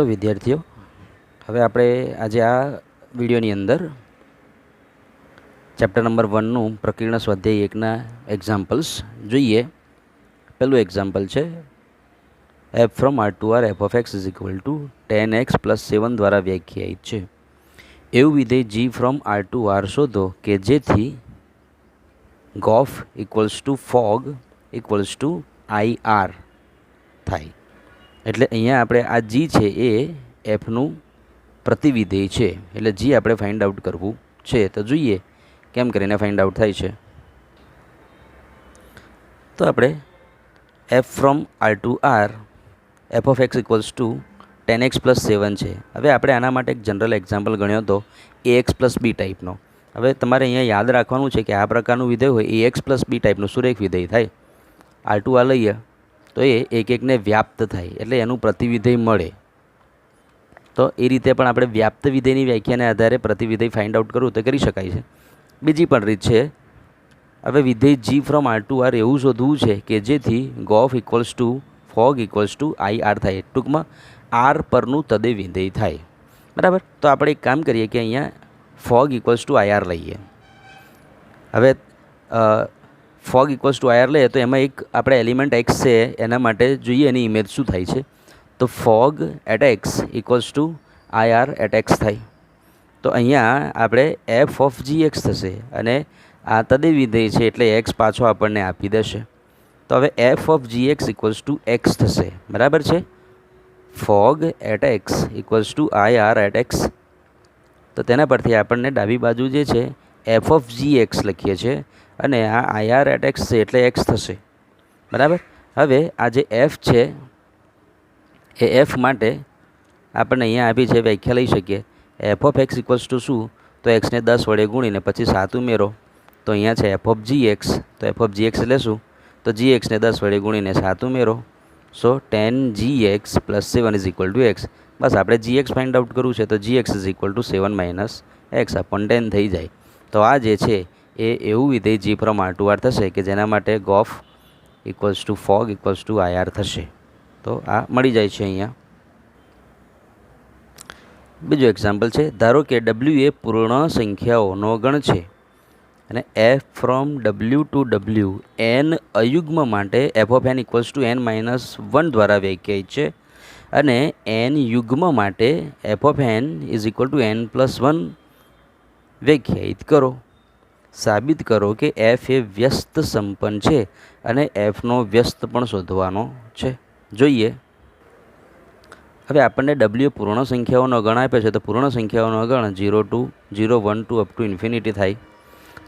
ચાલો વિદ્યાર્થીઓ, હવે આપણે આજે આ વિડીયોની અંદર ચેપ્ટર નંબર 1નું પ્રકીર્ણ સ્વાધ્યાય 1ના એક્ઝામ્પલ્સ જોઈએ. પહેલું એક્ઝામ્પલ છે F from R to R F of X is equal to 10x + 7 દ્વારા વ્યાખ્યાયિત છે. એવું વિધેય G from R to R શોધો કે જેથી G O F equals to F O G equals to I R થાય. એટલે અહીંયા આપણે આ જી છે એ એફનું પ્રતિવિધેય છે, એટલે જી આપણે ફાઇન્ડ આઉટ કરવું છે. તો જોઈએ કેમ કરીને ફાઇન્ડ આઉટ થાય છે. તો આપણે F from R to R F of X equals to 10x + 7 છે. હવે આપણે આના માટે એક જનરલ એક્ઝામ્પલ ગણ્યો હતો ax + b ટાઈપનો. હવે તમારે અહીંયા યાદ રાખવાનું છે કે આ પ્રકારનું વિધેય હોય ax + b ટાઈપનું સુરેખ વિધેય થાય. આર ટુ આર લઈએ તો એ એક એકને વ્યાપ્ત થાય, એટલે એનું પ્રતિવિધેય મળે. તો એ રીતે પણ આપણે વ્યાપ્ત વિધેયની વ્યાખ્યાને આધારે પ્રતિવિધેય ફાઇન્ડ આઉટ કરવું તો કરી શકાય છે. બીજી પણ રીત છે, હવે વિધેય G from R to R એવું શોધવું છે કે જેથી G O F equals to F O G equals to I R થાય. ટૂંકમાં આર પરનું તદે વિધેય થાય. બરાબર. તો આપણે એક કામ કરીએ કે અહીંયા fog equals to I R લઈએ. હવે fog equals to I R લઈએ તો એમાં એક આપણે એલિમેન્ટ એક્સ છે, એના માટે જોઈએ એની ઇમેજ શું થાય છે. તો fog at X equals to I R at X થાય. તો અહીંયા આપણે એફ ઓફ જી એક્સ થશે અને આ તદે વિધેય છે એટલે એક્સ પાછો આપણને આપી દેશે. તો હવે F of G X equals to X થશે. બરાબર છે. Fog at X equals to I R at X. તો તેના પરથી આપણને ડાબી બાજુ જે છે એફ ઓફ જી એક્સ લખીએ છીએ અને આ આઈ આર એટ એક્સ છે એટલે એક્સ થશે. બરાબર. હવે આ જે એફ છે એ એફ માટે આપણને અહીંયા આપી છે વ્યાખ્યા લઈ શકીએ. F of X equals two શું, તો એક્સને 10 વડે ગુણીને પછી 7 ઉમેરો તો અહીંયા છે એફ ઓફ જી એક્સ. તો એફ ઓફ જી એક્સ એટલે શું, તો જી એક્સને 10 વડે ગુણીને 7 ઉમેરો. So 10gx + 7 is equal to X. બસ આપણે જી એક્સ ફાઇન્ડ આઉટ કરવું છે તો G X is equal to 7 - X upon 10 થઈ જાય. તો આ જે છે એ એવું વિધેય G from R to R થશે કે જેના માટે G O F equals to F O G equals to I R થશે. તો આ મળી જાય છે અહીંયા. બીજું એક્ઝામ્પલ છે, ધારો કે ડબલ્યુ એ પૂર્ણ સંખ્યાઓનો ગણ છે અને F from W to W N અયુગ્મ માટે F of N equals to n - 1 દ્વારા વ્યાખ્યાયિત છે અને એન યુગ્મ માટે F of N is equal to n + 1 વ્યાખ્યાયિત કરો. સાબિત કરો કે એફ એ વ્યસ્ત સંપન્ન છે અને એફનો વ્યસ્ત પણ શોધવાનો છે. જોઈએ. હવે આપણને ડબલ્યુ પૂર્ણ સંખ્યાઓનો ગણ આપ્યો છે તો પૂર્ણ સંખ્યાઓનો ગણ 0 to 0, 1 to up to infinity થાય.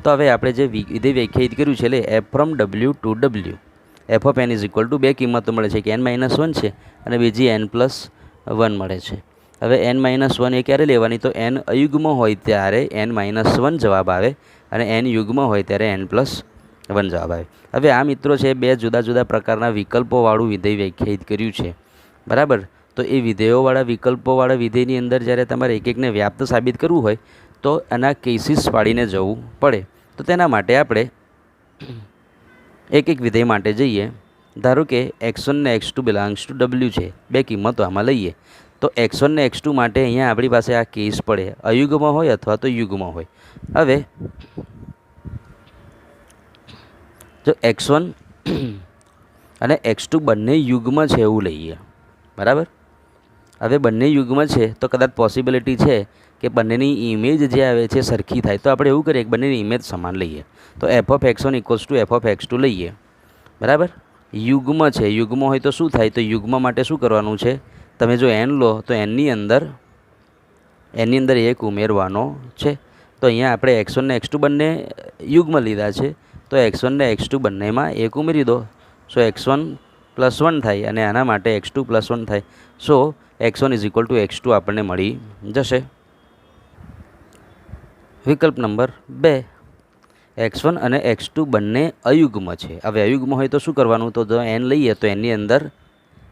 તો હવે આપણે જે વિધેય વ્યાખ્યાયિત કર્યું છે એટલે F from W to W F of N is equal to બે કિંમતો મળે છે કે n - 1 છે અને બીજી n + 1 મળે છે. હવે n - 1 એ ક્યારે લેવાની, તો n અયુગ્મ હોય ત્યારે n - 1 જવાબ આવે અને n યુગ્મ હોય ત્યારે n + 1 જવાબ આવે. હવે આ મિત્રો છે બે જુદા જુદા પ્રકારના વિકલ્પોવાળું વિધેય વ્યાખ્યાયિત કર્યું છે. બરાબર. તો એ વિધેયોવાળા વિકલ્પોવાળા વિધેયની અંદર જ્યારે તમારે એક એકને વ્યાપ્ત સાબિત કરવું હોય તો એના કેસીસ પાડીને જવું પડે. તો તેના માટે આપણે એક એક વિધેય માટે જઈએ. ધારો કે x1 ને x2 બિલોંગ્સ ટુ ડબલ્યુ છે, બે કિંમતો આમાં લઈએ. તો x1 ને x2 માટે અહીંયા આપણી પાસે આ કેસ પડે, અયુગ્મ હોય અથવા તો યુગ્મ હોય. હવે જો x1 અને x2 બંને યુગ્મ છે એવું લઈએ. બરાબર. હવે બંને યુગ્મ છે તો કદાચ પોસિબિલિટી છે કે બંનેની ઇમેજ જે આવે છે સરખી થાય. તો આપણે એવું કરીએ કે બંનેની ઇમેજ સમાન લઈએ. તો F of x1 equals to F of x2 લઈએ. બરાબર. યુગ્મ છે, યુગ્મ હોય તો શું થાય, તો યુગ્મ માટે શું કરવાનું છે, તમે જો n લો તો એનની અંદર એક ઉમેરવાનો છે. તો અહીંયા આપણે x1 ને x2 બંને યુગ્મ લીધા છે તો x1 ને x2 બંનેમાં એક ઉમેરી દો. સો x1 + 1 થાય અને આના માટે x2 + 1 થાય. સો x1 is equal to x2 આપણને મળી જશે. વિકલ્પ નંબર 2, x1 અને x2 બંને અયુગ્મ છે. હવે અયુગ્મ હોય તો શું કરવાનું, તો જો n લઈએ તો એની અંદર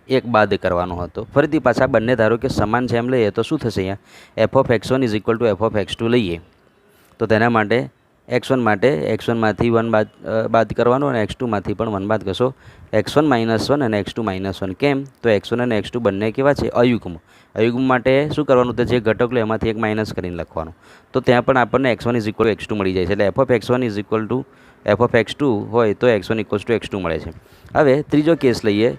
એક બાદ કરવાનો હતો. ફરીથી પાછા બંને ધારો કે સમાન છે એમ લઈએ તો શું થશે, અહીંયા F of x1 is equal to F of x2 લઈએ તો તેના માટે x1 માટે x1માંથી 1 બાદ કરવાનો અને x2માંથી પણ 1 બાદ કરશો. x1 -1 અને x2 -1 કેમ? તો x1 અને x2 બંને કેવા છે? અયુગ્મ. અયુગ્મ માટે શું કરવાનું? તો જે ઘટક લો એમાંથી એક માઇનસ કરીને લખવાનું. તો ત્યાં પણ આપણને x1 = x2 મળી જાય છે. એટલે f(x1) = f(x2) હોય તો x1 = x2 મળે છે. હવે ત્રીજો કેસ લઈએ.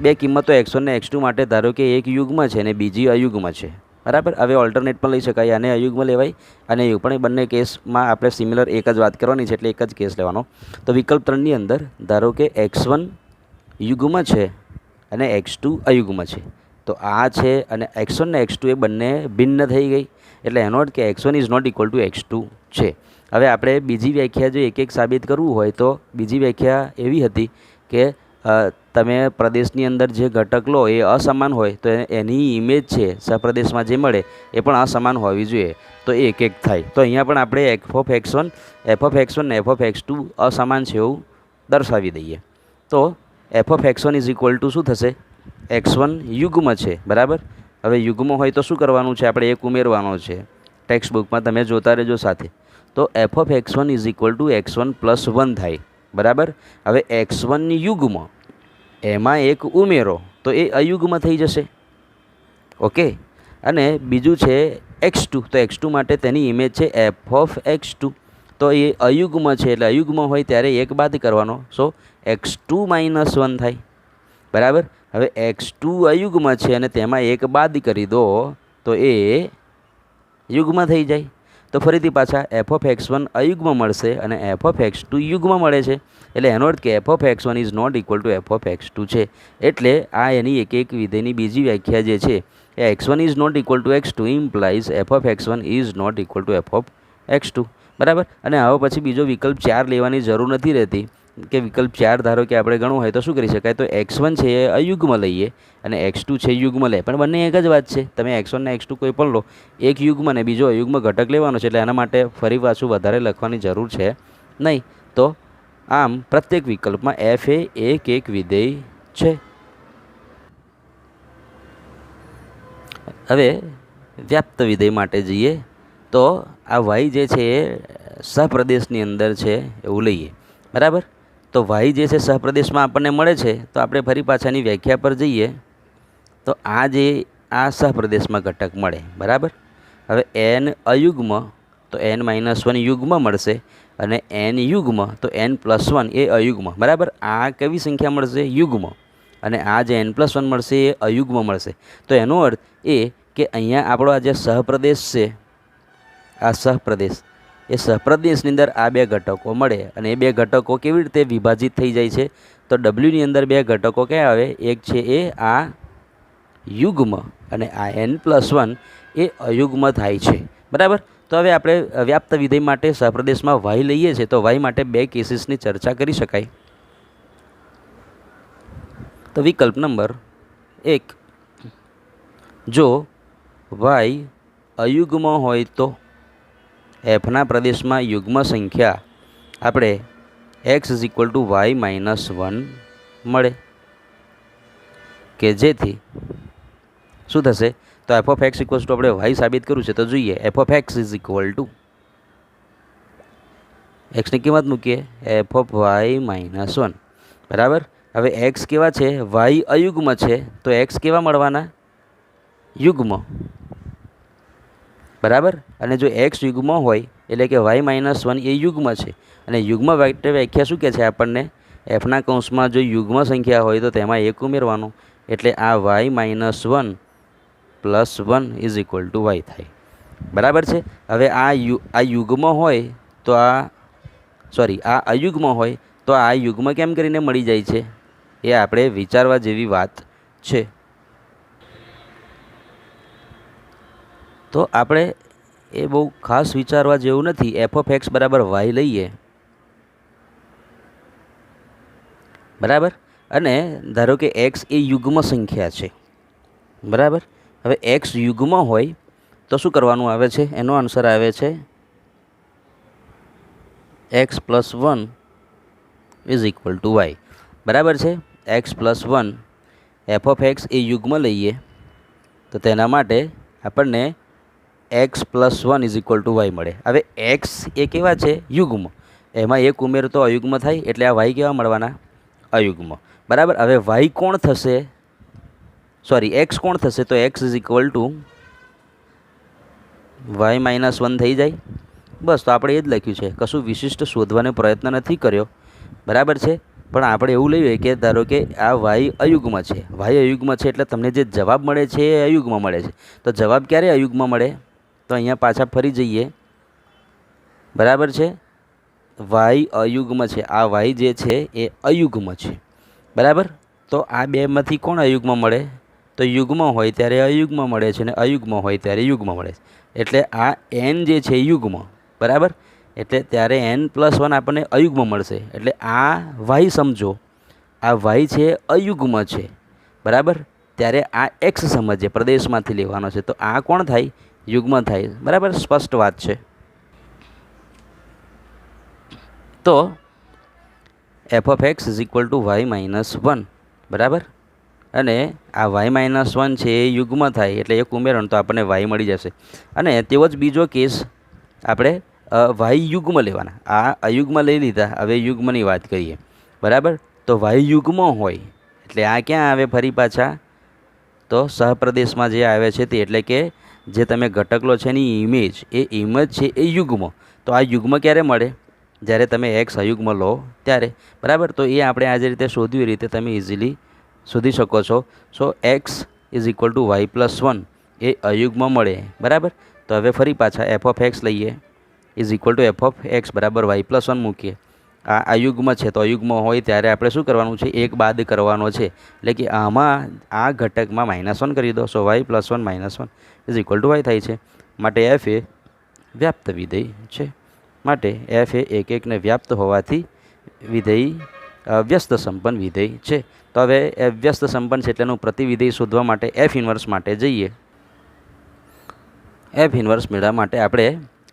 બે કિંમતો x1 અને x2 માટે ધારો કે એક યુગ્મ છે અને બીજી અયુગ્મ છે, બરાબર. હવે ઓલ્ટરનેટ પણ લઈ શકાય, અને અયુગ્મ લેવાય અને પણ બંને કેસમાં આપણે સિમિલર એક જ વાત કરવાની છે, એટલે એક જ કેસ લેવાનો. તો વિકલ્પ 3ની અંદર ધારો કે x1 યુગ્મ છે અને x2 અયુગ્મ છે. તો આ છે અને x1 ને x2 એ બંને ભિન્ન થઈ ગઈ, એટલે એનો અર્થ કે x1 = x2 છે. હવે આપણે બીજી વ્યાખ્યા જો એક એક સાબિત કરવું હોય તો બીજી વ્યાખ્યા એવી હતી કે તમે પ્રદેશની અંદર જે ઘટક લો એ અસમાન હોય તો એની ઇમેજ છે સહપ્રદેશમાં જે મળે એ પણ અસમાન હોવી જોઈએ, તો એ એક એક થાય. તો અહીંયા પણ આપણે f(x1) ને f(x2) અસમાન છે એવું દર્શાવી દઈએ. તો f(x1) = શું થશે? x1 યુગ્મ છે, બરાબર. હવે યુગ્મ હોય તો શું કરવાનું છે? આપણે એક ઉમેરવાનો છે. ટેક્સ્ટ બુકમાં તમે જોતા રહેજો સાથે. તો f(x1) = x1 + 1 થાય, બરાબર. હવે x1 યુગ્મ એમાં એક ઉમેરો તો એ અયુગ્મ થઈ જશે. ઓકે. અને બીજું છે x2. તો x2 માટે તેની ઇમેજ છે f(x2). તો એ અયુગ્મ છે, એટલે અયુગ્મ હોય ત્યારે એક બાદ કરવાનો. સો x2 - 1 થાય, બરાબર. હવે x2 અયુગ્મ છે અને તેમાં એક બાદ કરી દો તો એ યુગ્મ થઈ જાય. તો ફરીથી પાછા f(x1) અયુગ્મ મળશે અને f(x2) યુગ્મ મળે છે. એટલે એનો અર્થ કે f(x1) ≠ f(x2) છે. એટલે આ એની એક એક વિધેયની બીજી વ્યાખ્યા જે છે એ x1 ≠ x2 implies f(x1) ≠ f(x2), બરાબર. અને હવે પછી બીજો વિકલ્પ 4 લેવાની જરૂર નથી રહેતી, કે વિકલ્પ 4 ધારો કે આપણે ગણવું હોય તો શું કરી શકાય? તો x1 છે એ અયુગ્મ લઈએ અને x2 છે યુગ્મ લે, પણ બંને એક જ વાત છે. તમે x1 ને x2 કોઈ પણ લો, એક યુગ્મ અને બીજો અયુગ્મ ઘટક લેવાનો છે, એટલે એના માટે ફરી પાછું વધારે લખવાની જરૂર છે નહીં. તો આમ પ્રત્યેક વિકલ્પમાં f એ એક એક વિધેય છે. હવે વ્યાપ્ત વિધેય માટે જઈએ તો આ y જે છે એ સહપ્રદેશની અંદર છે એવું લઈએ, બરાબર. તો y જે છે સહપ્રદેશમાં આપણને મળે છે, તો આપણે ફરી પાછાની વ્યાખ્યા પર જઈએ તો આ સહપ્રદેશમાં ઘટક મળે, બરાબર. હવે n અયુગ્મ તો n - 1 યુગ્મ મળશે અને n યુગ્મ તો n + 1 એ અયુગ્મ, બરાબર. આ કેવી સંખ્યા મળશે? યુગ્મ. અને આ જે n + 1 મળશે એ અયુગ્મ મળશે. તો એનો અર્થ એ કે અહીંયા આપણો આ જે સહપ્રદેશ છે, આ સહપ્રદેશ, એ સહપ્રદેશની અંદર આ બે ઘટકો મળે અને એ બે ઘટકો કેવી રીતે વિભાજિત થઈ જાય છે? તો ડબલ્યુની અંદર બે ઘટકો ક્યાં આવે? એક છે એ આ યુગ્મ અને આ n + 1 એ અયુગ્મ થાય છે, બરાબર. તો હવે આપણે વ્યાપ્ત વિધેય માટે સહપ્રદેશમાં y લઈએ છીએ, તો y માટે બે કેસીસની ચર્ચા કરી શકાય. તો વિકલ્પ નંબર 1, જો y અયુગ્મ હોય તો fના પ્રદેશમાં યુગ્મ સંખ્યા આપણે x = y - 1 મળે, કે જેથી શું થશે? તો f(x) = આપણે y સાબિત કરવું છે, તો જોઈએ f(x) = x ની કિંમત મૂકીએ f(y - 1), બરાબર. હવે x કેવા છે? y અયુગ્મ છે, તો x કેવા મળવાના? યુગ્મ, બરાબર. અને જો x યુગ્મ હોય એટલે કે y - 1 એ યુગ્મ છે, અને યુગ્મ વ્યાખ્યા શું કહે છે આપણને? fના કૌંસમાં જો યુગ્મ સંખ્યા હોય તો તેમાં એક ઉમેરવાનું, એટલે આ y - 1 + 1 = y થાય, બરાબર છે. હવે આ યુગ્મ હોય તો આ અયુગ્મ હોય તો આ યુગ્મ કેમ કરીને મળી જાય છે? એ આપણે વિચારવા જેવી વાત છે. તો આપણે એ બહુ ખાસ વિચારવા જેવું નથી. f(x) = y લઈએ, બરાબર. અને ધારો કે x એ યુગ્મ સંખ્યા છે, બરાબર. હવે x યુગ્મ હોય તો શું કરવાનું આવે છે? એનો આન્સર આવે છે x + 1 = y, બરાબર છે. x + 1 f(x) એ યુગ્મ લઈએ તો તેના માટે આપણને X plus 1 is equal to Y મળે. હવે એક્સ એ કેવા છે? યુગ્મ. એમાં એક ઉમેર તો અયુગ્મ થાય, એટલે આ વાય કેવા મળવાના? અયુગ્મ. બરાબર. હવે વાય કોણ થશે? સોરી, એક્સ કોણ થશે? તો X is equal to Y minus 1 થઈ જાય. બસ, તો આપણે એ જ લખ્યું છે, કશું વિશિષ્ટ શોધવાનો પ્રયત્ન નથી કર્યો. બરાબર છે. પણ આપણે એવું લઈએ કે ધારો કે આ વાય અયુગ્મ છે. વાય અયુગ્મ છે એટલે તમને જે જવાબ મળે છે એ અયુગ્મ મળે છે. તો જવાબ ક્યારે અયુગ્મ મળે? તો અહીંયા પાછા ફરી જઈએ. બરાબર છે. વાય અયુગ્મ છે. આ વાય જે છે એ અયુગ્મ છે. બરાબર. તો આ બેમાંથી કોણ અયુગ્મ મળે? તો યુગ્મ હોય ત્યારે અયુગ્મ મળે છે અને અયુગ્મ હોય ત્યારે યુગ્મ મળે છે. એટલે આ એન જે છે યુગ્મ. બરાબર. એટલે ત્યારે n પ્લસ 1 આપણને અયુગ્મ મળશે. એટલે આ વાય સમજો, આ વાય છે અયુગ્મ છે. બરાબર. ત્યારે આ એક્સ સમજે, પ્રદેશમાંથી લેવાનો છે. તો આ કોણ થાય? યુગ્મ થાય. બરાબર. સ્પષ્ટ વાત છે. તો F of X is equal to Y minus 1. બરાબર. અને આ વાય માઇનસ 1 છે એ યુગ્મ થાય, એટલે એક ઉમેરણ તો આપણને વાય મળી જશે. અને તેવો જ બીજો કેસ આપણે વાય યુગ્મ લેવાના. આ અયુગ્મ લઈ લીધા, હવે યુગ્મની વાત કરીએ. બરાબર. તો વાય યુગ્મ હોય એટલે આ ક્યાં આવે ફરી પાછા? તો સહપ્રદેશમાં જે આવે છે તે, એટલે કે જે તમે ઘટક લો છે એની ઇમેજ, એ ઇમેજ છે એ યુગ્મ. તો આ યુગ્મ ક્યારે મળે? જ્યારે તમે એક્સ અયુગ્મ લો ત્યારે. બરાબર. તો એ આપણે આ જે રીતે શોધ્યું એ રીતે તમે ઇઝીલી શોધી શકો છો. So X is equal to Y plus 1 એ અયુગ્મ મળે. બરાબર. તો હવે ફરી પાછા એફ ઓફ એક્સ લઈએ, is equal to F of X બરાબર વાય પ્લસ 1 મૂકીએ. આ અયુગ્મ છે તો અયુગ્મ હોય ત્યારે આપણે શું કરવાનું છે? એક બાદ કરવાનો છે. એટલે કે આમાં આ ઘટકમાં -1 કરી દો. So Y plus 1 minus 1 is equal to Y થાય છે. માટે એફ એ વ્યાપ્ત વિધેય છે. માટે એફ એ એક એકને વ્યાપ્ત હોવાથી વિધેય વ્યસ્ત સંપન્ન વિધેય છે. તો હવે વ્યસ્ત સંપન્ન છે એટલે એનું પ્રતિવિધેય શોધવા માટે એફ ઇન્વર્સ માટે જઈએ. એફ ઇન્વર્સ મેળવવા માટે આપણે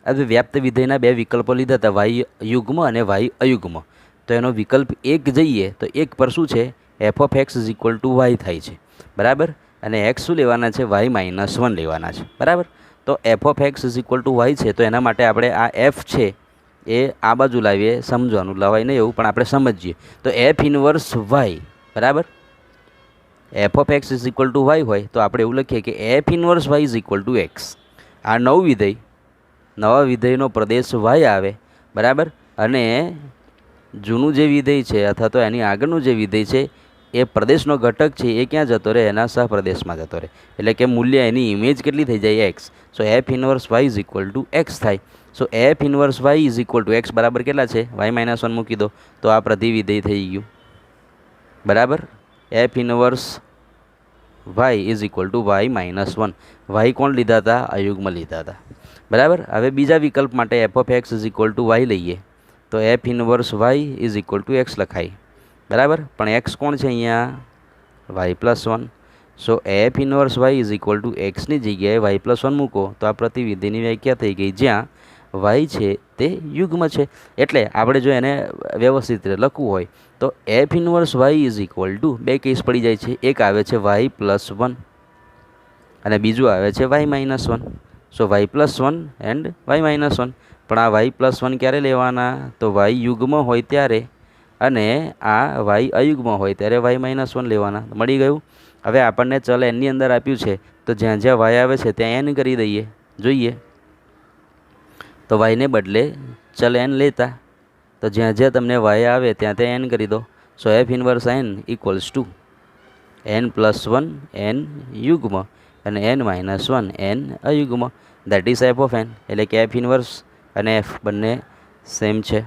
હવે વ્યાપ્ત વિધેયના બે વિકલ્પો લીધા હતા, વાય યુગ્મ અને વાય અયુગ્મ. તો એનો વિકલ્પ એક જઈએ તો એક પર શું છે? F of X is equal to Y થાય છે. બરાબર. અને એક્સ શું લેવાના છે? વાય માઇનસ 1 લેવાના છે. બરાબર. તો F of X is equal to Y છે. તો એના માટે આપણે આ એફ છે એ આ બાજુ લાવીએ. સમજવાનું, લવાય નહીં એવું, પણ આપણે સમજીએ. તો એફ ઇન્વર્સ વાય. બરાબર. F of X is equal to Y હોય તો આપણે એવું લખીએ કે F inverse Y is equal to X. આ નવું વિધેય, નવા વિધેયનો પ્રદેશ વાય આવે. બરાબર. અને જૂનું જે વિધેય છે અથવા તો એની આગળનું જે વિધેય છે એ પ્રદેશનો ઘટક છે એ ક્યાં જતો રહે? એના સહપ્રદેશમાં જતો રહે. એટલે કે મૂલ્ય, એની ઇમેજ કેટલી થઈ જાય? X. So F inverse Y is equal to X થાય. So F inverse Y is equal to X બરાબર કેટલા છે? વાય માઇનસ 1 મૂકી દો તો આ પ્રતિવિધેય થઈ ગયું. બરાબર. F inverse Y is equal to Y minus 1. વાય કોણ લીધા હતા? અયુગ્મ લીધા હતા. બરાબર. હવે બીજા વિકલ્પ માટે F of X is equal to Y લઈએ તો F inverse Y is equal to X લખાય. બરાબર. પણ એક્સ કોણ છે અહીંયા? Y plus 1. So F inverse Y is equal to એક્સની જગ્યાએ વાય પ્લસ 1 મૂકો તો આ પ્રતિવિધિની વ્યાખ્યા થઈ ગઈ, જ્યાં વાય છે તે યુગ્મ છે. એટલે આપણે જો એને વ્યવસ્થિત રીતે લખવું હોય તો F inverse Y is equal to, બે કેસ પડી જાય છે. એક આવે છે વાય પ્લસ 1 અને બીજું આવે છે Y minus 1. So Y plus 1 and Y minus 1. પણ આ વાય પ્લસ 1 ક્યારે લેવાના? તો વાય યુગ્મ હોય ત્યારે, અને આ વાય અયુગ્મ હોય ત્યારે વાય માઇનસ 1 લેવાના. મળી ગયું. હવે આપણને ચલ એનની અંદર આપ્યું છે તો જ્યાં જ્યાં વાય આવે છે ત્યાં એન કરી દઈએ. જોઈએ તો વાયને બદલે ચલ એન લેતા, તો જ્યાં જ્યાં તમને વાય આવે ત્યાં ત્યાં એન કરી દો. So F inverse N equals to N plus 1 N યુગ્મ અને એન માઇનસ 1 એન અયુગ્મ. That is F of N. એટલે કે એફ ઇન્વર્સ અને એફ બંને સેમ છે.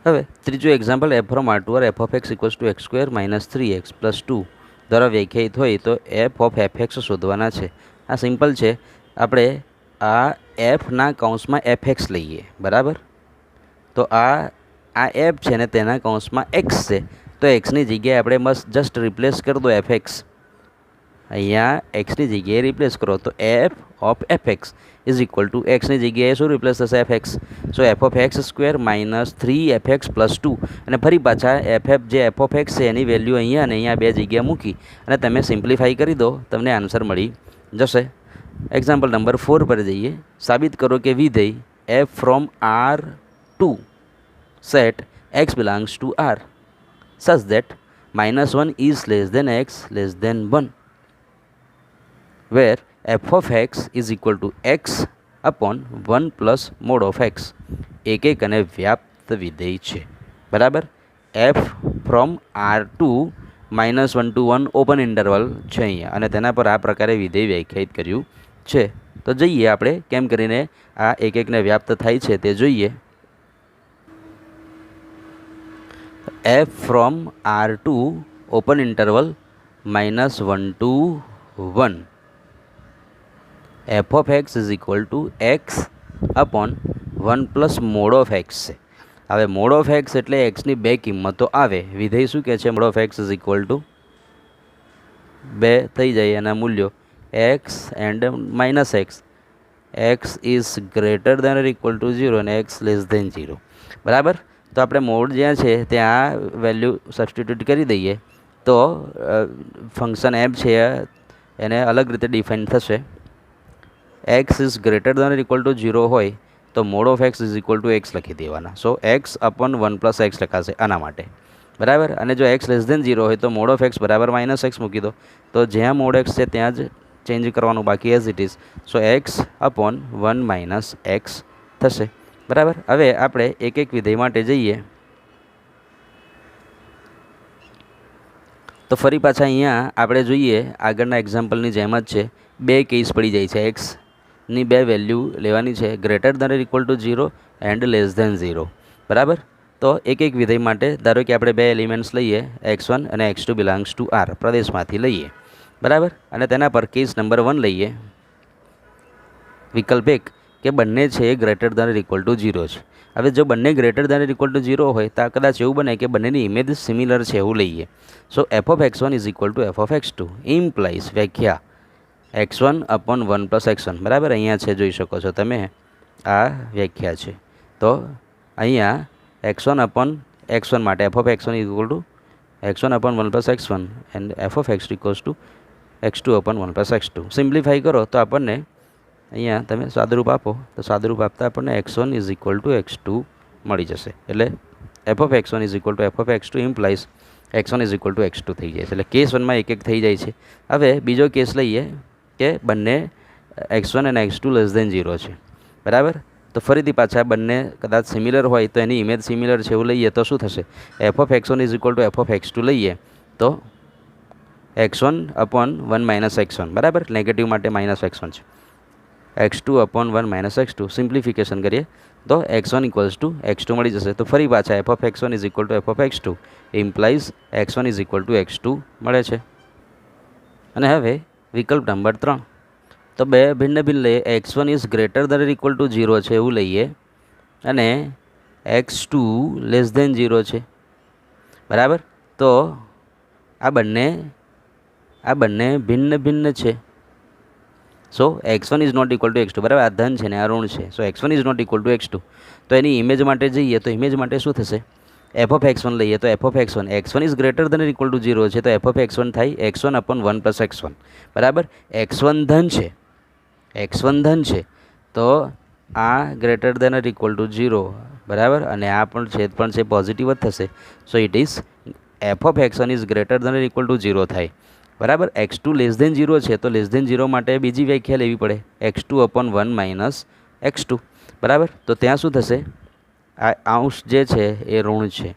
હવે ત્રીજું example, F from R to R F of X equals to X square minus 3x plus 2 દ્વારા વ્યાખ્યાયિત હોય તો એફ ઓફ એફ એક્સ શોધવાના છે. આ સિમ્પલ છે. આપણે આ એફના કૌંસમાં એફ એક્સ લઈએ. બરાબર. તો આ એફ છે ને તેના કૌંસમાં એક્સ છે. તો એક્સની જગ્યાએ આપણે મસ્ત જસ્ટ રિપ્લેસ કરી દો એફ એક્સ. અહીંયા એક્સની જગ્યાએ રિપ્લેસ કરો તો F of F X is equal to એક્સની જગ્યાએ શું રિપ્લેસ થશે? F X. So F of X square minus 3fx plus 2 અને ફરી પાછા એફ ઓફ એક્સ છે એની વેલ્યુ અહીંયા અને અહીંયા બે જગ્યા મૂકી અને તમે સિમ્પ્લિફાઈ કરી દો, તમને આન્સર મળી જશે. એક્ઝામ્પલ નંબર 4 પર જઈએ. સાબિત કરો કે વિધેય F from R to set X belongs to R such that -1 is less than X less than 1 where F of X is equal to X upon 1 plus mod of X એક અને વ્યાપ્ત વિધેય છે. બરાબર. F from R to -1 to 1 open interval છે અહીંયા, અને તેના પર આ પ્રકારે વિધેય વ્યાખ્યાયિત કર્યું છે. તો જઈએ આપણે કેમ કરીને આ એકને વ્યાપ્ત થાય છે તે જોઈએ. F from R to open interval -1 to 1 F of X is equal to X upon 1 plus mod of X છે. હવે મોડ ઓફ એક્સ એટલે એક્સની બે કિંમતો આવે. વિધેય શું કહે છે? Mode of X is equal two 2 થઈ જાય એના મૂલ્યો x and minus x. X is greater than or equal to 0 અને એક્સ લેસ દેન 0. બરાબર. તો આપણે મોડ જ્યાં છે ત્યાં વેલ્યુ સબસ્ટિટ્યૂટ કરી દઈએ તો ફંક્શન એફ છે એને અલગ રીતે ડિફાઇન થશે. X is greater than or equal to 0 હોય તો mode of X is equal to x લખી દેવાના. સો એક્સ અપોન 1 પ્લસ એક્સ લખાશે આના માટે. બરાબર. અને જો એક્સ લેસ દેન 0 હોય તો મોડ ઓફ એક્સ બરાબર માઇનસ એક્સ મૂકી દો. તો જ્યાં મોડ એક્સ છે ત્યાં જ ચેન્જ કરવાનું બાકી as it is. So x upon 1 minus x થશે. બરાબર. હવે આપણે એક વિધેય માટે જઈએ. તો ફરી પાછા અહીંયા આપણે જોઈએ આગળના એક્ઝામ્પલની જેમ જ છે. બે કેસ પડી જાય છે. એક્સની બે વેલ્યુ લેવાની છે, greater than or equal to 0 and less than 0. બરાબર. તો એક વિધેય માટે ધારો કે આપણે બે એલિમેન્ટ્સ લઈએ, x1 અને x2 બિલોંગ્સ ટુ આર પ્રદેશમાંથી લઈએ. બરાબર. અને તેના પર કેસ નંબર 1 લઈએ. વિકલ્પ 1 કે બંને છે એ greater than or equal to 0 છે. હવે જો બંને greater than or equal to 0 હોય તો કદાચ એવું બને કે બંનેની ઇમેજ સિમિલર છે એવું લઈએ. So F of x1 is equal to F of x2 implies વ્યાખ્યા x1 અપોન 1 પ્લસ x1. બરાબર. અહીંયા છે, જોઈ શકો છો તમે, આ વ્યાખ્યા છે. તો અહીંયા x1 અપોન x1 માટે F of x1 is equal two x1 upon 1 plus x1 and F of x2 equals to x2 upon 1 plus x2. Simplify કરો તો આપણને અહીંયા તમે સાદુરૂપ આપો તો સાદુરૂપ આપતા આપણને x1 is equal to x2 મળી જશે. એટલે F of x1 is equal to F of x2 implies x1 is equal to x2 થઈ જાય છે. એટલે કેસ 1માં એક થઈ જાય છે. હવે બીજો કેસ લઈએ કે બંને x1 અને x2 લેસ દેન 0 છે. બરાબર. તો ફરીથી પાછા બંને કદાચ સિમિલર હોય તો એની ઇમેજ સિમિલર છે એવું લઈએ તો શું થશે? F of x1 is equal to F of x2 લઈએ તો x1 અપોન 1 માઇનસ x1. બરાબર. નેગેટિવ માટે માઇનસ x1 છે. x2 upon 1 minus x2 simplification કરીએ તો x1 ઇક્વલ્સ ટુ x2 મળી જશે. તો ફરી પાછા F of x1 is equal to F of x2 implies x1 is equal to x2 મળે છે. અને હવે વિકલ્પ નંબર 3 તો બે ભિન્ન લઈએ. x1 is greater than or equal to 0 છે એવું લઈએ અને x2 લેસ દેન 0 છે. બરાબર. તો આ બંને ભિન્ન છે. So x1 is not equal to x2. બરાબર. આ ધન છે ને આ ઋણ છે. So x1 is not equal to x2. તો એની ઇમેજ માટે જઈએ તો ઇમેજ માટે શું થશે? એફ ઓફ x1 લઈએ તો F of x1 is greater than or equal to 0 છે તો એફ ઓફ x1 થાય x1 અપોન 1 પ્લસ x1. બરાબર. x1 ધન છે તો આ greater than or equal to 0. બરાબર. અને આ પણ છે પોઝિટિવ જ થશે. So it is F of x1 is greater than or equal to 0 થાય. બરાબર. x2 લેસ દેન 0 છે તો લેસ દેન 0 માટે બીજી વ્યાખ્યા લેવી પડે, x2 અપોન 1 માઇનસ x2. બરાબર. તો ત્યાં શું થશે? આ અંશ જે છે એ ઋણ છે.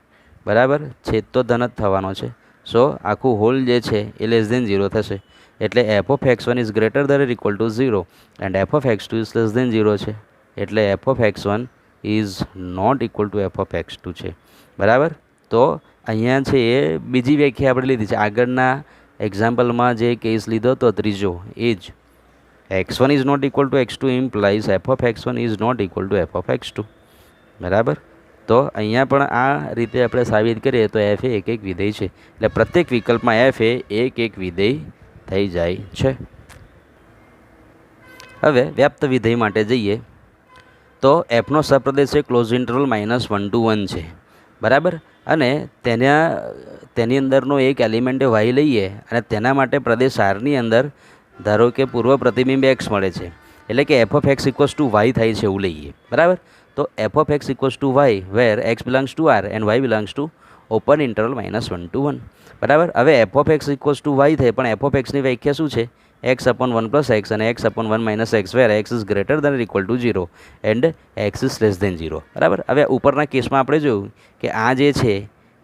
બરાબર. છેદ તો ધન જ થવાનો છે. સો આખું હોલ જે છે એ લેસ દેન 0 થશે. એટલે F of x1 is greater than or equal to 0 and F of x2 is less than 0 છે. એટલે F of x1 is not equal to F of x2 છે. બરાબર. તો અહીંયા છે એ બીજી વ્યાખ્યા આપણે લીધી છે. આગળના એક્ઝામ્પલમાં જે કેસ લીધો હતો ત્રીજો એ જ x1 is not equal to x2 implies F of x1 is not equal to F of x2. બરાબર. તો અહીંયા પણ આ રીતે આપણે સાબિત કરીએ તો એફ એ એક વિધેય છે. એટલે પ્રત્યેક વિકલ્પમાં એફ એ એક વિધેય થઈ જાય છે. હવે વ્યાપ્ત વિધેય માટે જઈએ તો એફનો સપ્રદેશ એ ક્લોઝ ઇન્ટરવલ -1 to 1 છે. બરાબર. અને તેની અંદરનો એક એલિમેન્ટ વાય લઈએ અને તેના માટે પ્રદેશ આરની અંદર ધારો કે પૂર્વ પ્રતિબિંબ એક્સ મળે છે એટલે કે F of X equals to Y થાય છે એવું લઈએ, બરાબર. તો F of X equals to Y where X belongs to R and Y belongs to open interval -1 to 1, બરાબર. હવે F of X equals to Y થાય, પણ એફ ઓફ એક્સની વ્યાખ્યા શું છે? એક્સ અપોન 1 પ્લસ એક્સ અને X upon 1 minus X where X is greater than equal to 0 and X is less than 0, બરાબર. હવે ઉપરના કેસમાં આપણે જોયું કે આ જે છે,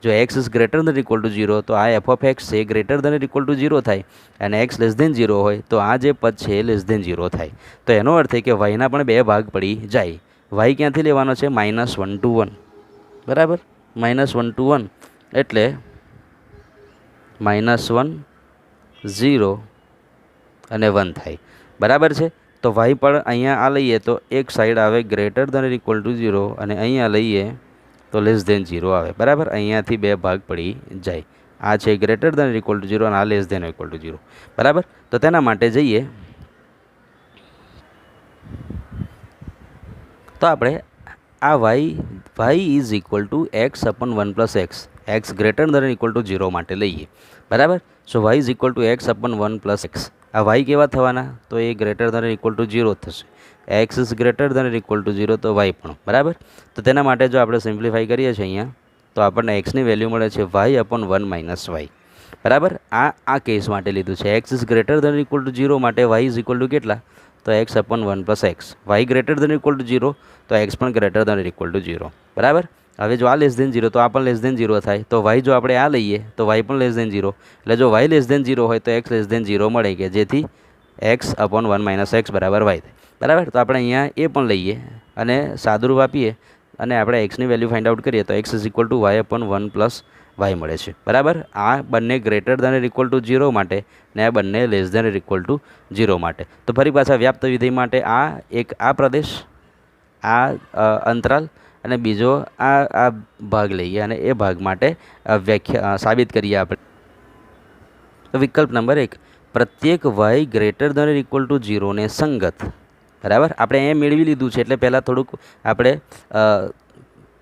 જો x is greater than equal to 0 તો આ એફ ઓફ એક્સ છે ગ્રેટર દેન ઇક્વલ ટુ 0 થાય, અને એક્સ લેસ દેન 0 હોય તો આ જે પદ છે લેસ દેન 0 થાય. તો એનો અર્થ એ કે વાયના પણ બે ભાગ પડી જાય. વાય ક્યાંથી લેવાનો છે? -1 to 1, બરાબર. -1 to 1 એટલે -1 0 અને 1 થાય, બરાબર છે. તો વાય પણ અહીંયા આ લઈએ તો એક સાઈડ આવે ગ્રેટર દેન ઇક્વલ ટુ 0 અને અહીંયા લઈએ તો લેસ દેન 0 આવે, બરાબર. અહીંયાથી બે ભાગ પડી જાય. આ છે ગ્રેટર દેન ઇક્વલ ટુ 0 અને આ લેસ દેન ઇક્વલ ટુ 0, બરાબર. તો તેના માટે જઈએ તો આપણે આ Y is equal to X upon 1 plus X greater than equal to 0 માટે લઈએ, બરાબર. So Y is equal to X upon 1 plus X. આ વાય કેવા થવાના? તો એ ગ્રેટર દેન ઇક્વલ ટુ 0 થશે. X is greater than equal to 0 તો વાય પણ, બરાબર. તો તેના માટે જો આપણે સિમ્પ્લિફાઈ કરીએ છીએ અહીંયા તો આપણને એક્સની વેલ્યુ મળે છે વાય અપોન 1 માઇનસ વાય, બરાબર. આ કેસ માટે લીધું છે. X is greater than equal to 0 માટે વાય ઇઝ ઇક્વલ ટુ કેટલા? તો X upon 1 plus X. Y greater than equal to 0 તો એક્સ પણ ગ્રેટર દેન ઇક્વલ ટુ 0, બરાબર. હવે જો આ લેસ દેન 0 તો આ પણ લેસ દેન 0 થાય. તો વાય જો આપણે આ લઈએ તો વાય પણ લેસ દેન 0, એટલે જો વાય લેસ દેન 0 હોય તો એક્સ લેસ દેન 0 મળે, કે જેથી એક્સ અપોન 1 માઇનસ એક્સ બરાબર વાય થાય, બરાબર. તો આપણે અહીંયા એ પણ લઈએ અને સાદુરૂપ આપીએ અને આપણે એક્સની વેલ્યુ ફાઇન્ડ આઉટ કરીએ તો X is equal to Y upon 1 plus Y મળે છે, બરાબર. આ બંને ગ્રેટર દેન ઇક્વલ ટુ 0 માટે ને આ બંને લેસ દેન ઇક્વલ ટુ 0 માટે. તો ફરી પાછા વ્યાપ્ત વિધેય માટે આ પ્રદેશ, આ અંતરાલ અને બીજો આ ભાગ લઈએ અને એ ભાગ માટે વ્યાખ્યા સાબિત કરીએ આપણે. તો વિકલ્પ નંબર 1, પ્રત્યેક Y greater than equal to 0 ને સંગત, બરાબર. આપણે અહીંયા મેળવી લીધું છે એટલે પહેલાં થોડુંક આપણે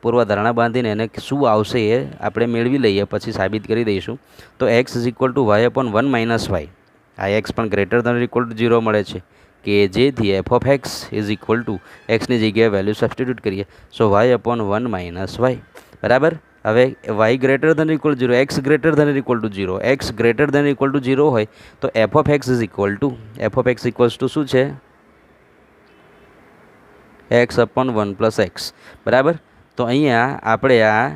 પૂર્વધારણા બાંધીને એને શું આવશે એ આપણે મેળવી લઈએ, પછી સાબિત કરી દઈશું. તો X is equal to Y upon 1 minus Y. આ એક્સ પણ ગ્રેટર દેન ઇક્વલ ટુ 0 મળે છે, કે જેથી F of X is equal to એક્સની જગ્યાએ વેલ્યુ સબસ્ટિટ્યૂટ કરીએ. So Y upon 1 minus Y, બરાબર. હવે Y greater than equal to 0, X greater than equal to 0, X greater than equal to 0 હોય તો F of X is equal two equals to શું છે? X upon 1 plus x, બરાબર. તો અહીંયા આપણે આ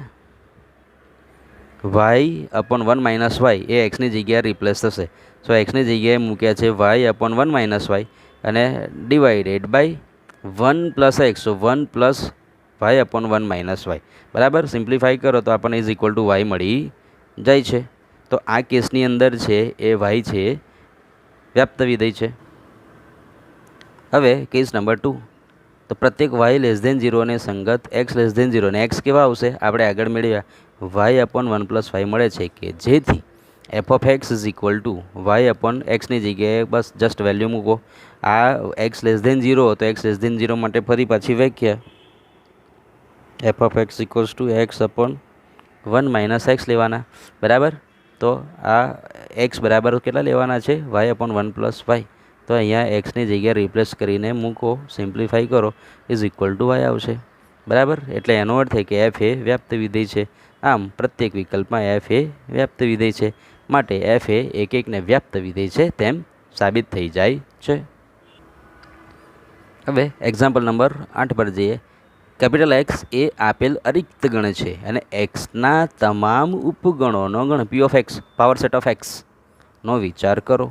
વાય અપોન 1 માઇનસ વાય એ એક્સની જગ્યાએ રિપ્લેસ થશે. સો એક્સની જગ્યાએ મૂક્યા છે વાય અપોન 1 માઇનસ વાય અને divided by 1 plus X. So 1 plus Y upon 1 minus Y, બરાબર. સિમ્પ્લિફાઈ કરો તો આપણને ઇઝ ઇક્વલ ટુ વાય મળી જાય છે. તો આ કેસની અંદર છે એ વાય છે વ્યાપ્ત વિધેય છે. હવે કેસ નંબર 2, તો પ્રત્યેક વાય લેસ દેન 0 અને સંગત એક્સ લેસ દેન 0 અને એક્સ કેવા આવશે? આપણે આગળ મેળવ્યા વાય અપોન 1 પ્લસ વાય મળે છે, કે જેથી F of X is equal to Y upon એક્સની જગ્યાએ બસ જસ્ટ વેલ્યુ મૂકો. આ એક્સ લેસ દેન 0 તો એક્સ લેસ દેન 0 માટે ફરી પાછી વ્યાખ્યા F of X equals to X upon 1 minus X લેવાના, બરાબર. તો આ એક્સ બરાબર કેટલા લેવાના છે? Y upon 1 plus Y. તો અહીંયા એક્સની જગ્યાએ રિપ્લેસ કરીને મૂકો, સિમ્પ્લિફાઈ કરો, ઇઝ ઇક્વલ ટુ વાય આવશે, બરાબર. એટલે એનો અર્થ છે કે એફ એ વ્યાપ્ત વિધેય છે. આમ પ્રત્યેક વિકલ્પમાં એફ એ વ્યાપ્ત વિધેય છે, માટે એફ એ એકને વ્યાપ્ત વિધેય છે તેમ સાબિત થઈ જાય છે. હવે એક્ઝામ્પલ નંબર 8 પર જઈએ. કેપિટલ એક્સ એ આપેલ અરિક્ત ગણ છે અને એક્સના તમામ ઉપગણોનો ગણ P of X power set of એક્સનો વિચાર કરો.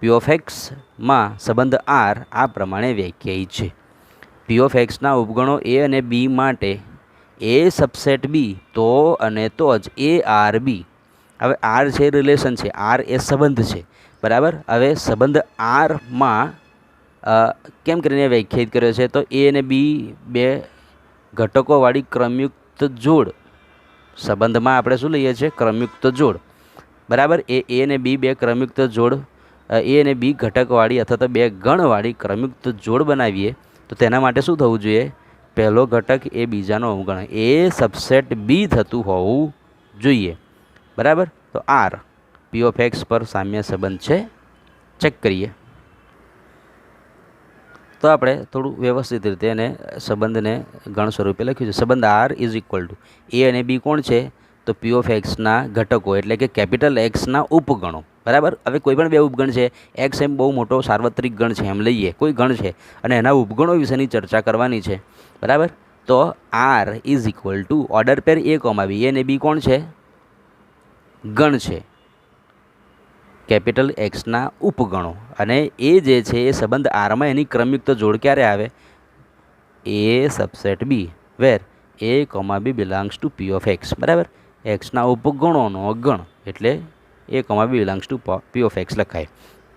પી ઓફ એક્સમાં સંબંધ આર આ પ્રમાણે વ્યાખ્યાયિત છે. પી ઓફ એક્સના ઉપગણો એ અને બી માટે એ સબસેટ બી તો અને તો જ એ આર બી. હવે આર છે રિલેશન છે, આર એ સંબંધ છે, બરાબર. હવે સંબંધ આરમાં કેમ કરીને વ્યાખ્યાયિત કર્યો છે? તો એ અને બી બે ઘટકોવાળી ક્રમયુક્ત જોડ. સંબંધમાં આપણે શું લઈએ છીએ? ક્રમયુક્ત જોડ, બરાબર. એ અને બી બે ક્રમયુક્ત જોડ, એ અને બી ઘટકવાળી અથવા તો બે ગણવાળી ક્રમયુક્ત જોડ બનાવીએ તો તેના માટે શું થવું જોઈએ? પહેલો ઘટક એ બીજાનો અવગણ એ સબસેટ બી થતું હોવું જોઈએ, બરાબર. તો આર પી ઓફ એક્સ પર સામ્ય સંબંધ છે, ચેક કરીએ. તો આપણે થોડું વ્યવસ્થિત રીતે એને સંબંધને ગણ સ્વરૂપે લખ્યું છે. સંબંધ આર ઇઝ ઇક્વલ ટુ એ અને બી કોણ છે? તો પી ઓફ એક્સના ઘટકો એટલે કે કેપિટલ એક્સના ઉપગણો. બરાબર. હવે કોઈ પણ બે ઉપગણ છે, એક્સ એમ બહુ મોટો સાર્વત્રિક ગણ છે એમ લઈએ, કોઈ ગણ છે અને એના ઉપગણો વિશેની ચર્ચા કરવાની છે. બરાબર. તો R is equal to order pair A comma B. A અને બી કોણ છે? ગણ છે, કેપિટલ એક્સના ઉપગણો. અને એ જે છે એ સંબંધ આરમાં એની ક્રમયુક્ત જોડ ક્યારે આવે? A subset B where A comma B belongs to P of X. બરાબર. એક્સના ઉપગણોનો ગણ એટલે A comma B belongs to P of X લખાય.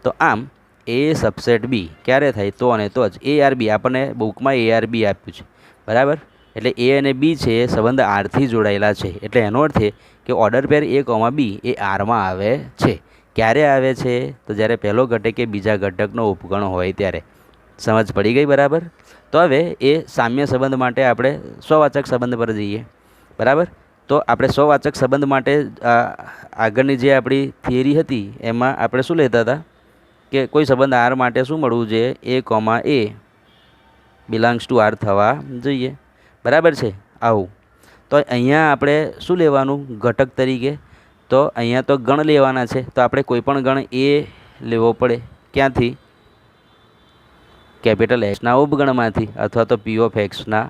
તો આમ એ સબસેટ બી ક્યારે થાય? તો અને તો જ એ આર બી. આપણને બુકમાં એ આર બી આપ્યું છે. બરાબર. એટલે એ અને બી છે એ સંબંધ આરથી જોડાયેલા છે. એટલે એનો અર્થ એ કે order pair A comma B એ આરમાં આવે છે. ક્યારે આવે છે? તો જ્યારે પહેલો ઘટક કે બીજા ઘટકનો ઉપગણ હોય ત્યારે. સમજ પડી ગઈ? બરાબર. તો હવે એ સામ્ય સંબંધ માટે આપણે સ્વવાચક સંબંધ પર જઈએ. બરાબર. તો આપણે સ્વવાચક સંબંધ માટે આગળની જે આપણી થિયરી હતી એમાં આપણે શું લેતા હતા કે કોઈ સંબંધ આર માટે શું મળવું જોઈએ? A comma A belongs to R થવા જોઈએ. બરાબર છે. આવું. તો અહીંયા આપણે શું લેવાનું ઘટક તરીકે? તો અહીંયા તો ગણ લેવાના છે. તો આપણે કોઈ પણ ગણ એ લેવો પડે. ક્યાંથી? કેપિટલ એક્સના ઉપગણમાંથી અથવા તો પી ઓફ એક્સના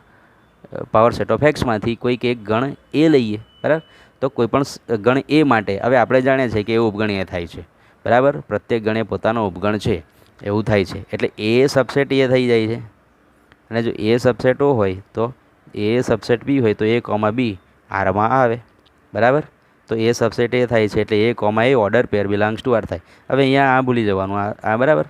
પાવર સેટ ઓફ એક્સમાંથી કોઈક એક ગણ એ લઈએ. બરાબર. તો કોઈ પણ ગણ એ માટે હવે આપણે જાણીએ છીએ કે એ ઉપગણ એ થાય છે. બરાબર. પ્રત્યેક ગણે પોતાનો ઉપગણ છે એવું થાય છે. એટલે એ સબસેટ એ થઈ જાય છે. અને જો એ સબસેટ ઓ હોય તો એ સબસેટ બી હોય તો એ કોમા બી આરમાં આવે. બરાબર. તો એ સબસેટ એ થાય છે એટલે A comma A order pair belongs to R થાય. હવે અહીંયા આ ભૂલી જવાનું. આ બરાબર.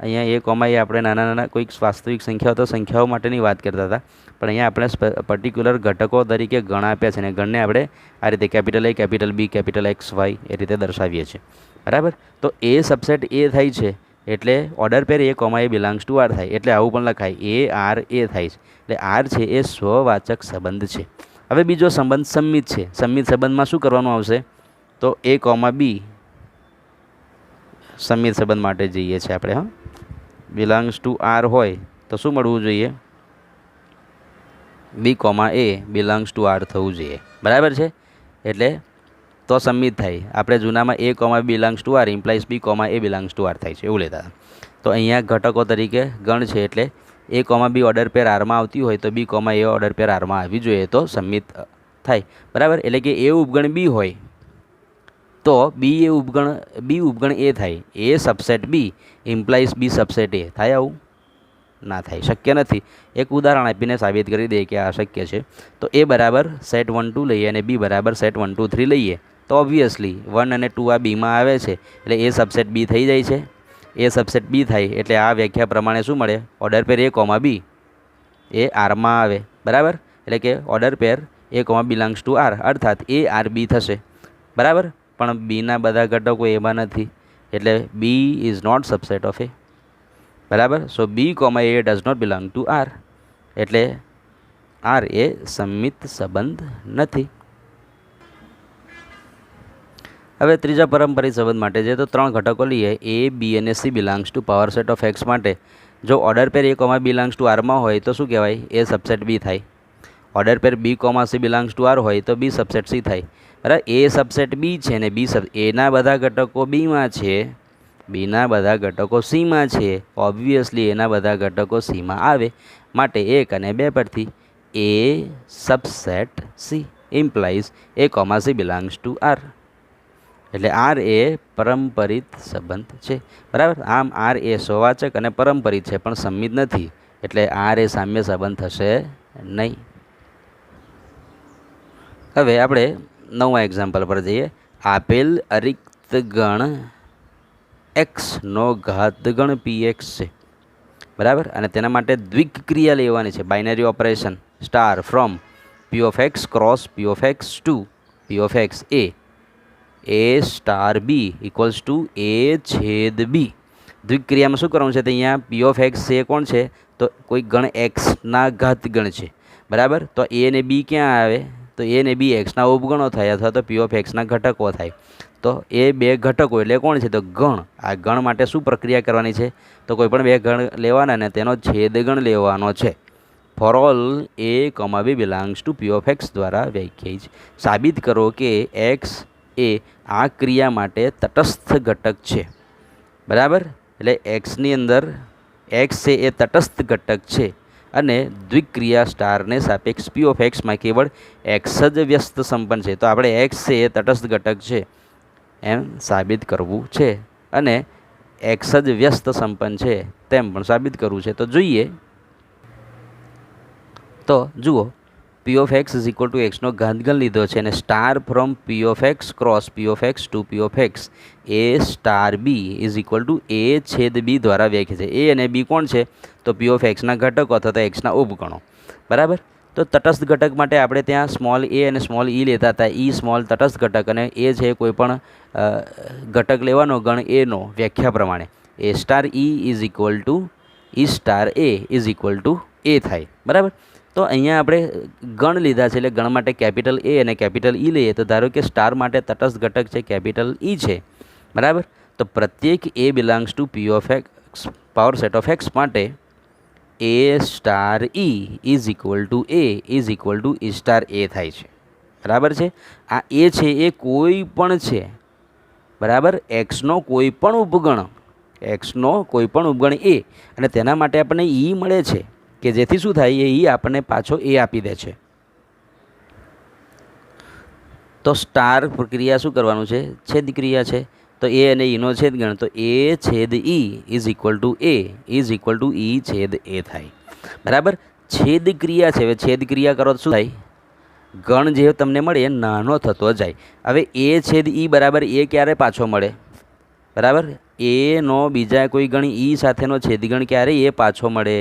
અહીંયા એ કોમા એ આપણે નાના નાના કોઈક વાસ્તવિક સંખ્યાઓ તો સંખ્યાઓ માટેની વાત કરતા હતા, પણ અહીંયા આપણે પર્ટિક્યુલર ઘટકો તરીકે ગણ આપ્યા છે અને ગણને આપણે આ રીતે capital A, capital B, capital X, Y એ રીતે દર્શાવીએ છીએ. બરાબર. તો એ સબસેટ એ થાય છે એટલે order pair A comma A belongs to R થાય. એટલે આવું પણ લખાય એ આર એ થાય છે. એટલે આર છે એ સ્વવાચક સંબંધ છે. હવે બીજો સંબંધ સંમિત છે. સંમિત સંબંધમાં શું કરવાનું આવશે? તો એ કોમા બી સંમિત સંબંધ માટે જઈએ છીએ આપણે. હા, બિલોંગ્સ ટુ આર હોય તો શું મળવું જોઈએ? B comma A belongs to R થવું જોઈએ. બરાબર છે. એટલે તો સંમિત થાય. આપણે જૂનામાં A comma belongs to R implies B comma A belongs to R થાય છે એવું લેતા હતા. તો અહીંયા ઘટકો તરીકે ગણ છે એટલે એ કોમા બી ઓર્ડર પેર આરમાં આવતી હોય તો બી કોમા એ ઓર્ડર પેર આરમાં આવી જોઈએ તો સંમિત થાય. બરાબર. એટલે કે એ ઉપગણ બી હોય તો બી ઉપગણ એ થાય. એ સબસેટ બી ઇમ્પ્લાઇઝ બી સબસેટ એ થાય. આવું ના થાય, શક્ય નથી. એક ઉદાહરણ આપીને સાબિત કરી દઈએ કે આ શક્ય છે. તો એ બરાબર સેટ 1 2 લઈએ અને બી બરાબર સેટ 1 2 3 લઈએ તો ઓબ્વિયસલી 1 અને 2 આ બીમાં આવે છે એટલે એ સબસેટ બી થઈ જાય છે. એ સબસેટ બી થાય એટલે આ વ્યાખ્યા પ્રમાણે શું મળે? Order pair A comma B એ આરમાં આવે. બરાબર. એટલે કે order pair A comma belongs to R અર્થાત એ આર બી થશે. બરાબર. પણ બીના બધા ઘટકો એમાં નથી એટલે B is not subset of A. બરાબર. So B comma A does not belong to R એટલે આર એ સંમિત સંબંધ નથી. હવે ત્રીજા પારંપરિક સંબંધ માટે છે તો ત્રણ ઘટકો લઈએ એ, બી અને C belongs to power set of X માટે જો order pair A comma belongs to આરમાં હોય તો શું કહેવાય? એ સબસેટ બી થાય. Order pair B comma C belongs to R હોય તો બી સબસેટ સી થાય. બરાબર. એ સબસેટ બી છે ને બી એના બધા ઘટકો બીમાં છે, બીના બધા ઘટકો સીમાં છે. ઓબ્વિયસલી એના બધા ઘટકો સીમાં આવે માટે 1 અને 2 પરથી A subset C implies A comma C belongs to R. એટલે આર એ પરંપરિત સંબંધ છે. બરાબર. આમ આર એ સ્વવાચક અને પરંપરિત છે પણ સંમિત નથી એટલે આર એ સામ્ય સંબંધ થશે નહીં. હવે આપણે નવા એક્ઝામ્પલ પર જઈએ. આપેલ અરિક્ત ગણ એક્સનો ઘાતગણ પી એક્સ છે. બરાબર. અને તેના માટે દ્વિક્રિયા લેવાની છે. Binary operation star from P of X cross P of X to P of X A star B equals to A છેદ બી. દ્વિક્રિયામાં શું કરવાનું છે? તો અહીંયા પી ઓફ એક્સ છે કોણ છે? તો કોઈ ગણ એક્સના ઘાતગણ છે. બરાબર. તો એ ને બી ક્યાં આવે? તો એ ને બી એક્સના ઉપગણો થાય અથવા તો પી ઓફ એક્સના ઘટકો થાય. તો એ બે ઘટકો એટલે કોણ છે? તો ગણ. આ ગણ માટે શું પ્રક્રિયા કરવાની છે? તો કોઈ પણ બે ગણ લેવાના ને તેનો છેદગણ લેવાનો છે. For all A comma B belongs to P of X દ્વારા વ્યાખ્યાયિત. સાબિત કરો કે એક્સ એ આ ક્રિયા માટે તટસ્થ ઘટક છે. બરાબર? એટલે એક્સની અંદર એક્સ છે એ તટસ્થ ઘટક છે અને દ્વિક્રિયા સ્ટારને સાપેક્ષ પી ઓફ એક્સમાં કેવળ એક્સ જ વ્યસ્ત સંપન્ન છે. તો આપણે એક્સ છે એ તટસ્થ ઘટક છે એમ સાબિત કરવું છે અને એક્સ જ વ્યસ્ત સંપન્ન છે તેમ પણ સાબિત કરવું છે. તો જોઈએ. તો જુઓ, P of X is equal to એક્સનો ઘાતગણ લીધો છે અને star from P of X cross P of X to P of X A star B is equal to A છેદ બી દ્વારા વ્યાખ્યા છે. એ અને બી કોણ છે? તો પી ઓફ એક્સના ઘટકો અથવા તો એક્સના ઉપગણો. બરાબર? તો તટસ્થ ઘટક માટે આપણે ત્યાં સ્મોલ એ અને સ્મોલ ઈ લેતા હતા. ઈ સ્મોલ તટસ્થ ઘટક અને એ છે કોઈ પણ ઘટક લેવાનો ગણ એનો વ્યાખ્યા પ્રમાણે. A star E is equal to E star A is equal to A થાય. બરાબર? તો અહીંયા આપણે ગણ લીધા છે એટલે ગણ માટે કેપિટલ એ અને કેપિટલ ઈ લઈએ. તો ધારો કે સ્ટાર માટે તટસ્થ ઘટક છે કેપિટલ ઈ છે. બરાબર? તો પ્રત્યેક A belongs to P of X power set of X માટે A star E is equal to A is equal to E star A થાય છે. બરાબર છે? આ એ છે એ કોઈ પણ છે. બરાબર? એક્સનો કોઈ પણ ઉપગણ, એક્સનો કોઈ પણ ઉપગણ એ, અને તેના માટે આપણને ઈ મળે છે કે જેથી શું થાય? એ ઈ આપણને પાછો એ આપી દે છે. તો સ્ટાર પ્રક્રિયા શું કરવાનું છે? છેદ ક્રિયા છે. તો એ અને ઈનો છેદગણ, તો એ છેદ E is equal to A is equal to E છેદ એ થાય. બરાબર? છેદ ક્રિયા છે. હવે છેદ ક્રિયા કરો તો શું થાય? ગણ જે તમને મળે એ નાનો થતો જાય. હવે એ છેદ ઈ બરાબર એ ક્યારે પાછો મળે? બરાબર? એનો બીજા કોઈ ગણ ઈ સાથેનો છેદગણ ક્યારે એ પાછો મળે?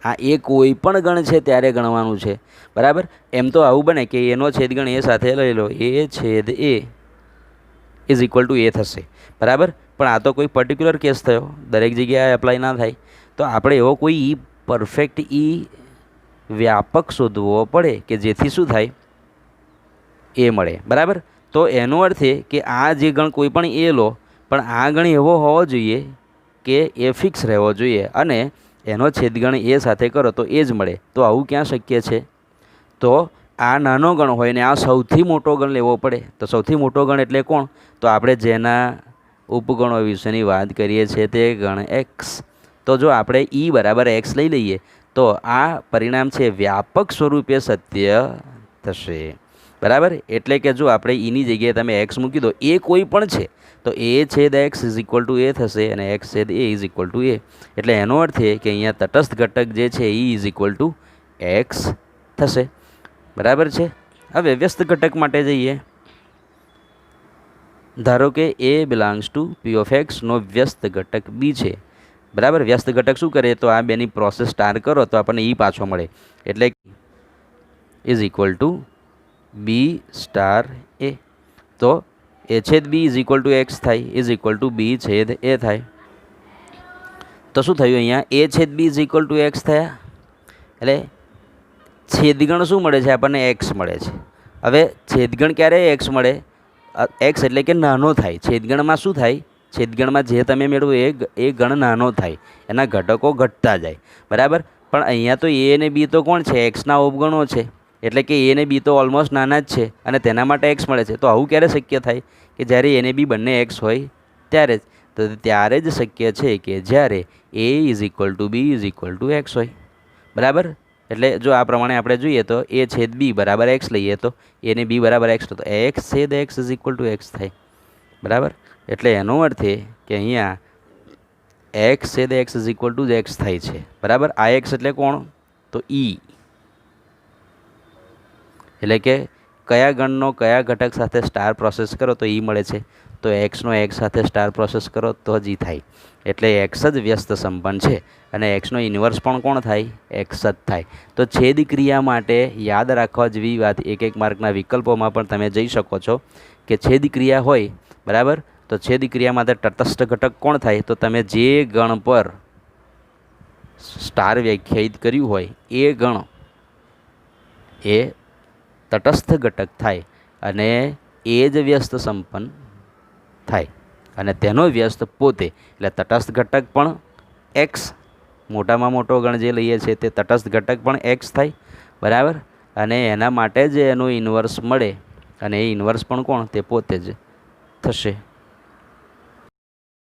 આ એ કોઈ પણ ગણ છે ત્યારે ગણવાનું છે. બરાબર? એમ તો આવું બને કે એનો છેદગણ એ સાથે લઈ લો, એ છેદ એ ઇઝ ઇક્વલ ટુ એ થશે. બરાબર? પણ આ તો કોઈ પર્ટિક્યુલર કેસ થયો, દરેક જગ્યાએ એપ્લાય ના થાય. તો આપણે એવો કોઈ ઈ પરફેક્ટ ઈ વ્યાપક શોધવો પડે કે જેથી શું થાય? એ મળે. બરાબર? તો એનો અર્થ એ કે આ જે ગણ કોઈ પણ એ લો, પણ આ ગણ એવો હોવો જોઈએ કે એ ફિક્સ રહેવો જોઈએ અને એનો છેદગણ એ સાથે કરો તો એ જ મળે. તો આવું ક્યાં શક્ય છે? તો આ નાનો ગણ હોય ને આ સૌથી મોટો ગણ લેવો પડે. તો સૌથી મોટો ગણ એટલે કોણ? તો આપણે જેના ઉપગણો વિશેની વાત કરીએ છીએ તે ગણ એક્સ. તો જો આપણે ઈ બરાબર એક્સ લઈ લઈએ તો આ પરિણામ છે વ્યાપક સ્વરૂપે સત્ય થશે. બરાબર? એટલે કે જો આપણે ઈની જગ્યાએ તમે એક્સ મૂકી દો, એ કોઈ પણ છે, તો એ છેદ એક્સ ઇઝ ઇક્વલ ટુ એ થશે અને એક્સ છેદ એ ઇઝ ઇક્વલ ટુ એ. એટલે એનો અર્થ એ કે અહીંયા તટસ્થ ઘટક જે છે એ ઇઝ ઇક્વલ ટુ એક્સ થશે. બરાબર છે? હવે વ્યસ્ત ઘટક માટે જઈએ. ધારો કે એ બિલોંગ્સ ટુ પી ઓફ એક્સનો વ્યસ્ત ઘટક બી છે. બરાબર? વ્યસ્ત ઘટક શું કરે? તો આ બેની પ્રોસેસ સ્ટાર કરો તો આપણને ઈ પાછો મળે. એટલે is equal to B star A. તો એ છેદ B is equal to X થાય, ઇઝ ઇક્વલ ટુ બી છેદ એ થાય. તો શું થયું અહીંયા? એ છેદ B is equal to X થયા. એટલે છેદગણ શું મળે છે? આપણને એક્સ મળે છે. હવે છેદગણ ક્યારે એક્સ મળે? એક્સ એટલે કે નાનો થાય. છેદગણમાં શું થાય? છેદગણમાં જે તમે મેળવો એ ગણ નાનો થાય, એના ઘટકો ઘટતા જાય. બરાબર? પણ અહીંયા તો એ અને બી તો કોણ છે? એક્સના ઉપગણો છે. એટલે કે એ અને બી તો ઓલમોસ્ટ નાના જ છે અને તેના માટે એક્સ મળે છે. તો આવું ક્યારે શક્ય થાય? કે જ્યારે એ અને બી બંને એક્સ હોય ત્યારે જ. તો ત્યારે જ શક્ય છે કે જ્યારે A is equal to B is equal to X હોય. બરાબર? એટલે જો આ પ્રમાણે આપણે જોઈએ તો એ છેદ બી બરાબર એક્સ લઈએ તો એને બી બરાબર એક્સ, તો એક્સ છેદ x is equal to X થાય. બરાબર? એટલે એનો અર્થ એ કે અહીંયા એક્સ છેદ x is equal to X થાય છે. બરાબર? આ એક્સ એટલે કોણ? તો ઈ. એટલે કે કયા ગણનો કયા ઘટક સાથે સ્ટાર પ્રોસેસ કરો તો ઈ મળે છે. તો એક્સનો એક્સ સાથે સ્ટાર પ્રોસેસ કરો તો જ ઈ થાય. એટલે એક્સ જ વ્યસ્ત સંપન્ન છે અને એક્સનો ઇન્વર્સ પણ કોણ થાય? એક્સ જ થાય. તો છેદ ક્રિયા માટે યાદ રાખવા જેવી વાત, એક એક માર્કના વિકલ્પોમાં પણ તમે જઈ શકો છો કે છેદ ક્રિયા હોય, બરાબર, તો છેદ ક્રિયા માટે તટસ્થ ઘટક કોણ થાય? તો તમે જે ગણ પર સ્ટાર વ્યાખ્યાયિત કર્યું હોય એ ગણ એ તટસ્થ ઘટક થાય અને એ જ વ્યસ્ત સંપન્ન થાય અને તેનો વ્યસ્ત પોતે એટલે તટસ્થ ઘટક પણ એક્સ, મોટામાં મોટો ગણ જે લઈએ છીએ તે તટસ્થ ઘટક પણ એક્સ થાય, બરાબર. અને એના માટે જ એનું ઇન્વર્સ મળે અને એ ઇન્વર્સ પણ કોણ તે પોતે જ થશે.